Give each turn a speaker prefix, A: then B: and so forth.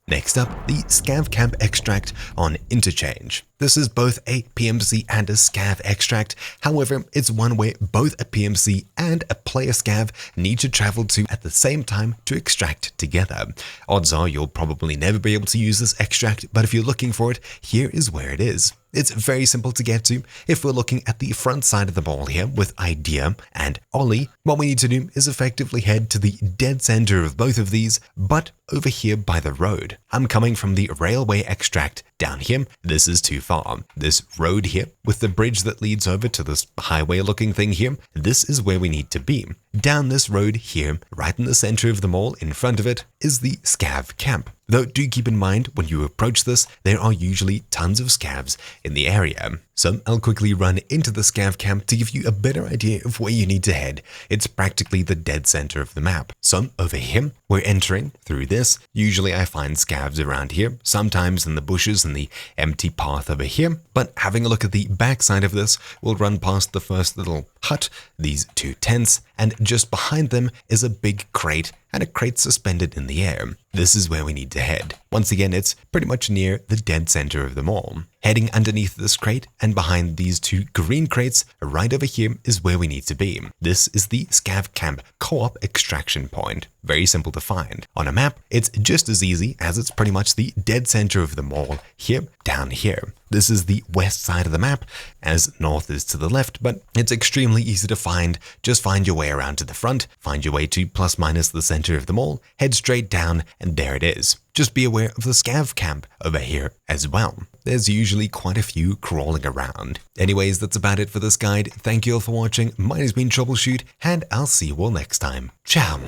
A: Next up, the Scav Camp extract on Interchange. This is both a PMC and a Scav extract, however, it's one where both a PMC and a player Scav need to travel to at the same time to extract together. Odds are you'll probably never be able to use this extract, but if you're looking for it, here is where it is. It's very simple to get to. If we're looking at the front side of the ball here with Idea and Ollie, what we need to do is effectively head to the dead center of both of these, but over here by the road. I'm coming from the railway extract down here. This is too far. This road here with the bridge that leads over to this highway looking thing here, this is where we need to be. Down this road here, right in the center of the mall, in front of it, is the Scav Camp. Though do keep in mind, when you approach this, there are usually tons of Scavs in the area. So I'll quickly run into the Scav Camp to give you a better idea of where you need to head. It's practically the dead center of the map. So over here, we're entering through this. Usually I find Scavs around here, sometimes in the bushes and the empty path over here. But having a look at the back side of this, we'll run past the first little hut, these two tents, and just behind them is a big crate and a crate suspended in the air. This is where we need to head. Once again, it's pretty much near the dead center of the mall. Heading underneath this crate and behind these two green crates, right over here is where we need to be. This is the Scav Camp co-op extraction point. Very simple to find. On a map, it's just as easy as it's pretty much the dead center of the mall here, down here. This is the west side of the map, as north is to the left, but it's extremely easy to find. Just find your way around to the front, find your way to plus minus the center of the mall, head straight down, and there it is. Just be aware of the Scav Camp over here as well. There's usually quite a few crawling around. Anyways, that's about it for this guide. Thank you all for watching. Mine has been Troubleshoot, and I'll see you all next time. Ciao!